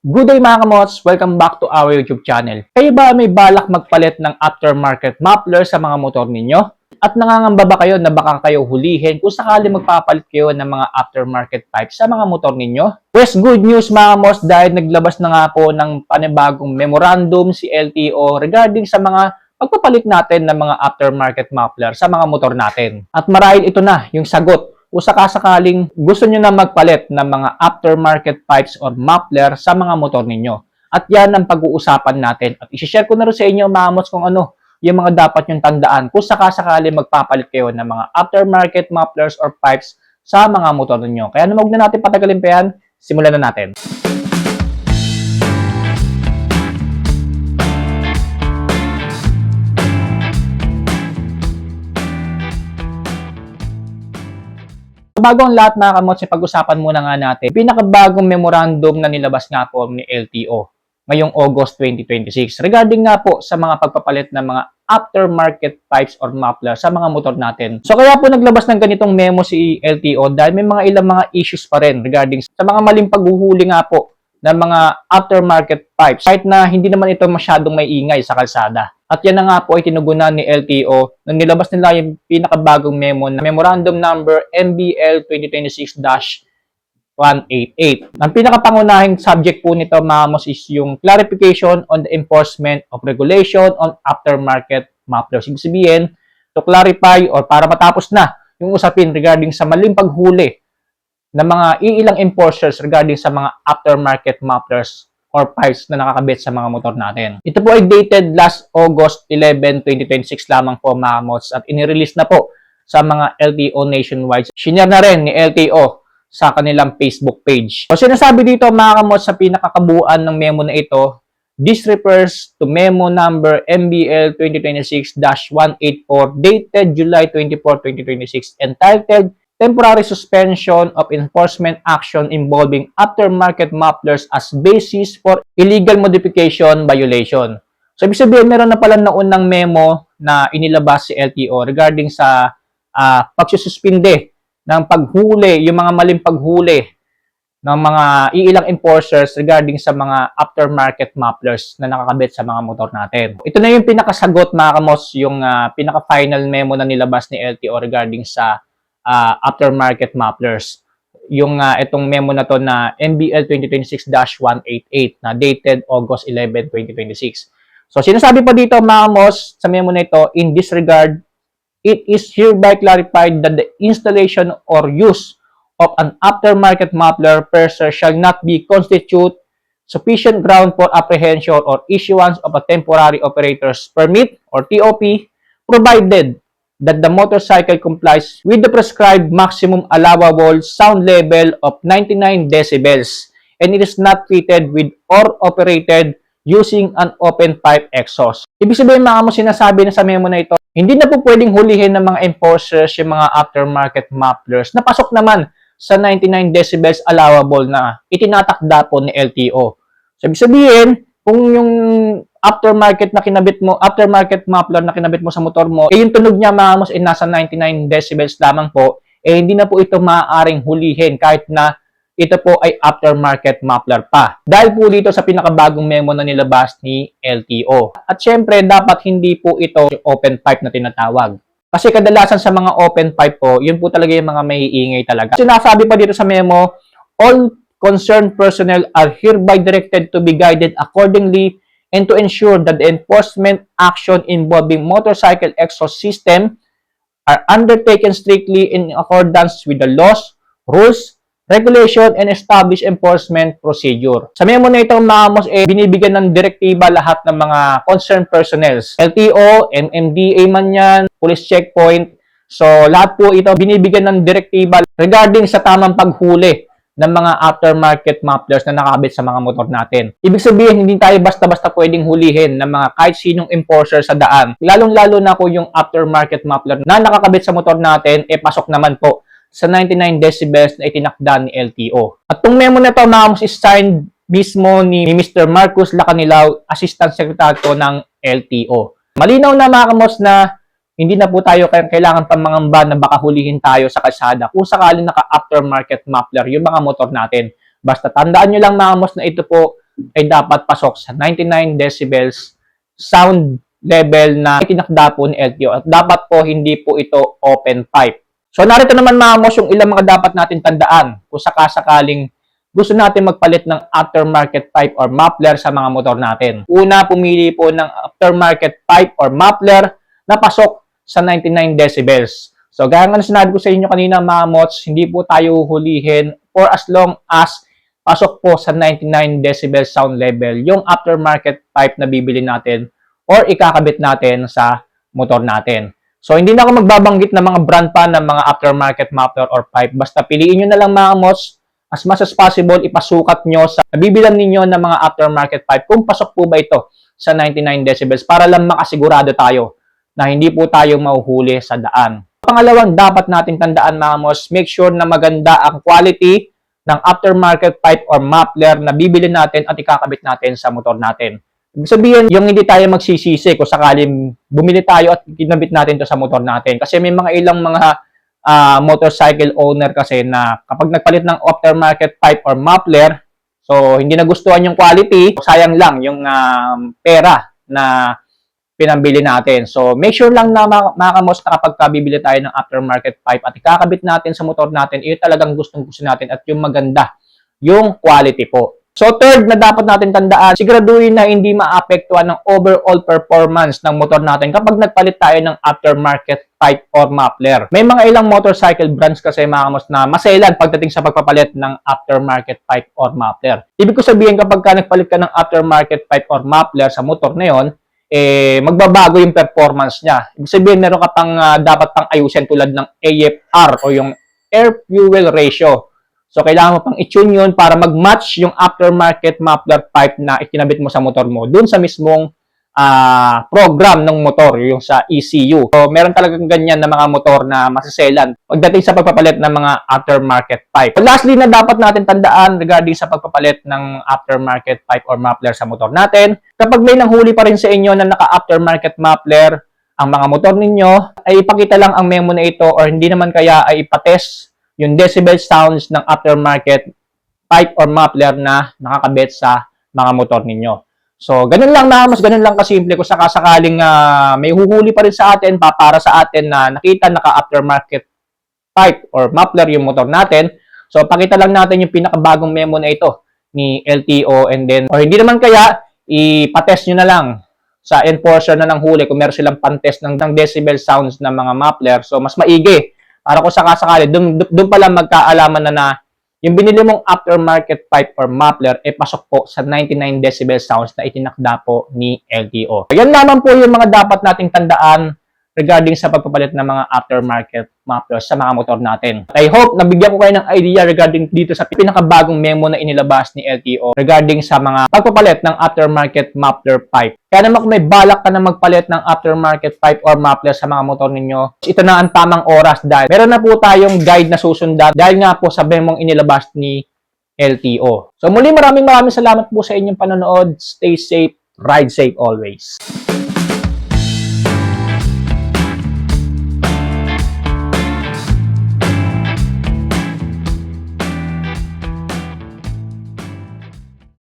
Good day mga kamots! Welcome back to our YouTube channel. Kayo ba may balak magpalit ng aftermarket muffler sa mga motor ninyo? At nangangamba ba kayo na baka kayo hulihin kung sakali magpapalit kayo ng mga aftermarket pipes sa mga motor ninyo? Pues good news mga kamots dahil naglabas na nga po ng panibagong memorandum si LTO regarding sa mga pagpapalit natin ng mga aftermarket muffler sa mga motor natin. At marahil ito na yung sagot o sakasakaling gusto nyo na magpalit ng mga aftermarket pipes or muffler sa mga motor ninyo. At yan ang pag-uusapan natin. At isi-share ko na rin sa inyo, mga mods, kung ano yung mga dapat nyong tandaan kung sakasakaling magpapalit kayo ng mga aftermarket mufflers or pipes sa mga motor ninyo. Kaya huwag na natin patagalin pa yan, simulan na natin. Bago ang lahat mga kamots, pag-usapan muna nga natin pinakabagong memorandum na nilabas nga po ni LTO ngayong August 2026 regarding nga po sa mga pagpapalit ng mga aftermarket pipes or muffler sa mga motor natin. So kaya po naglabas ng ganitong memo si LTO dahil may mga ilang mga issues pa rin regarding sa mga maling paghuhuli nga po ng mga aftermarket pipes kahit na hindi naman ito masyadong may ingay sa kalsada. At yan na nga po ay tinugunan ni LTO nang nilabas nila yung pinakabagong memo na Memorandum Number MBL 2026-188. Ang pinakapangunahing subject po nito, mamos, is yung clarification on the enforcement of regulation on aftermarket mufflers. Ibig sabihin, to clarify or para matapos na yung usapin regarding sa maling paghuli ng mga iilang enforcers regarding sa mga aftermarket mufflers or pipes na nakakabit sa mga motor natin. Ito po ay dated last August 11, 2026 lamang po mga mods at inirelease na po sa mga LTO nationwide. Shinare na rin ni LTO sa kanilang Facebook page. So sinasabi dito mga mods sa pinakakabuuan ng memo na ito, this refers to memo number MBL 2026-184 dated July 24, 2026 entitled Temporary Suspension of Enforcement Action Involving Aftermarket Mufflers as Basis for Illegal Modification Violation. So, ibig sabihin, meron na pala naunang memo na inilabas si LTO regarding sa pagsususpinde ng paghuli, yung mga maling paghuli ng mga iilang enforcers regarding sa mga aftermarket mufflers na nakakabit sa mga motor natin. Ito na yung pinakasagot mga kamos, yung pinaka-final memo na nilabas ni LTO regarding sa aftermarket mufflers. Yung itong memo na to na MBL 2026-188 na dated August 11, 2026. So sinasabi pa dito mga mos sa memo na ito, in this regard, it is hereby clarified that the installation or use of an aftermarket muffler per se shall not be constitute sufficient ground for apprehension or issuance of a temporary operator's permit or TOP, provided that the motorcycle complies with the prescribed maximum allowable sound level of 99 decibels and it is not fitted with or operated using an open pipe exhaust. Ibig sabihin mga mo, sinasabi na sa memo na ito, hindi na po pwedeng hulihin ng mga enforcers yung mga aftermarket mufflers na pasok naman sa 99 decibels allowable na itinatakda po ni LTO. So, ibig sabihin, kung yung aftermarket muffler na kinabit mo sa motor mo, yung tunog niya mga mos nasa 99 decibels lamang po, hindi na po ito maaaring hulihin kahit na ito po ay aftermarket muffler pa. Dahil po dito sa pinakabagong memo na nilabas ni LTO. At syempre, dapat hindi po ito open pipe na tinatawag. Kasi kadalasan sa mga open pipe po, yun po talaga yung mga may iingay talaga. Sinasabi pa dito sa memo, all concerned personnel are hereby directed to be guided accordingly and to ensure that the enforcement action involving motorcycle exhaust system are undertaken strictly in accordance with the laws, rules, regulation, and established enforcement procedure. Sa memo na itong mga mos, binibigyan ng direktiba lahat ng mga concerned personnels. LTO, MMDA man yan, police checkpoint. So, lahat po ito binibigyan ng direktiba regarding sa tamang paghuli ng mga aftermarket mufflers na nakakabit sa mga motor natin. Ibig sabihin, hindi tayo basta-basta pwedeng hulihin ng mga kahit sinong enforcer sa daan. Lalong-lalo na kung yung aftermarket muffler na nakakabit sa motor natin, pasok naman po sa 99 decibels na itinakda ni LTO. At itong memo na ito, mga is signed mismo ni Mr. Marcus Lacanilao, Assistant Secretary ng LTO. Malinaw na mga kamos na hindi na po tayo kailangan pang mangamba na baka hulihin tayo sa kalsada kung sakaling naka-aftermarket muffler yung mga motor natin. Basta tandaan nyo lang mga mos na ito po ay dapat pasok sa 99 decibels sound level na itinakda po ni LTO at dapat po hindi po ito open pipe. So narito naman mga mos yung ilang mga dapat natin tandaan kung sakasakaling gusto natin magpalit ng aftermarket pipe or muffler sa mga motor natin. Una, pumili po ng aftermarket pipe or muffler na pasok sa 99 decibels. So gaya nga sinabi ko sa inyo kanina mga mods, hindi po tayo hulihin for as long as pasok po sa 99 decibel sound level yung aftermarket pipe na bibili natin or ikakabit natin sa motor natin. So, hindi na ako magbabanggit ng mga brand pa ng mga aftermarket muffler or pipe. Basta piliin nyo na lang mga mods, as much as possible, ipasukat nyo sa bibilan ninyo ng mga aftermarket pipe kung pasok po ba ito sa 99 decibels para lang makasigurado tayo na hindi po tayo mahuhuli sa daan. Pangalawang dapat natin tandaan mga mods, make sure na maganda ang quality ng aftermarket pipe or muffler na bibili natin at ikakabit natin sa motor natin. Ibig sabihin, yung hindi tayo magsisisi kung sakaling bumili tayo at kinabit natin to sa motor natin. Kasi may mga ilang mga motorcycle owner kasi na kapag nagpalit ng aftermarket pipe or muffler, so hindi nagustuhan yung quality, sayang lang yung pera na pinambili natin. So make sure lang na mga kamos na kapag bibili tayo ng aftermarket pipe at ikakabit natin sa motor natin, yun talagang gustong-gusto natin at yung maganda yung quality po. So third na dapat natin tandaan, siguraduhin na hindi maapektuhan ng overall performance ng motor natin kapag nagpalit tayo ng aftermarket pipe or muffler. May mga ilang motorcycle brands kasi mga kamos na maselan pagdating sa pagpapalit ng aftermarket pipe or muffler. Ibig ko sabihin kapag nagpalit ka ng aftermarket pipe or muffler sa motor na yon, magbabago yung performance niya. Ibig sabihin meron ka pang dapat pang ayusin tulad ng AFR o yung air fuel ratio. So, kailangan mo pang i-tune yun para mag-match yung aftermarket muffler pipe na ikinabit mo sa motor mo dun sa mismong program ng motor, yung sa ECU. So, meron talagang ganyan na mga motor na masiselan pagdating sa pagpapalit ng mga aftermarket pipe. So, lastly na dapat natin tandaan regarding sa pagpapalit ng aftermarket pipe or muffler sa motor natin, kapag may nanghuli pa rin sa inyo na naka-aftermarket muffler ang mga motor ninyo, ay ipakita lang ang memo na ito or hindi naman kaya ay ipatest yung decibel sounds ng aftermarket pipe or muffler na nakakabit sa mga motor ninyo. So, ganun lang na, mas ganun lang kasimple kung sakasakaling may huhuli pa rin sa atin, para sa atin na nakita naka-aftermarket pipe or muffler yung motor natin. So, pakita lang natin yung pinakabagong memo na ito ni LTO and then, or hindi naman kaya, ipatest nyo na lang sa enforcer na ng huli kung meron silang pantest ng decibel sounds ng mga muffler. So, mas maigi. Para kung sakasakali, doon pa lang magkaalaman na yung binili mong aftermarket pipe or muffler pasok po sa 99 decibel sounds na itinakda po ni LTO. Yan naman po yung mga dapat nating tandaan regarding sa pagpapalit ng mga aftermarket mufflers sa mga motor natin. I hope nabigyan ko kayo ng idea regarding dito sa pinakabagong memo na inilabas ni LTO regarding sa mga pagpapalit ng aftermarket muffler pipe. Kaya naman kung may balak ka na magpalit ng aftermarket pipe or muffler sa mga motor ninyo, ito na ang tamang oras dahil meron na po tayong guide na susundan dahil nga po sa memong inilabas ni LTO. So muli maraming salamat po sa inyong panonood. Stay safe, ride safe always.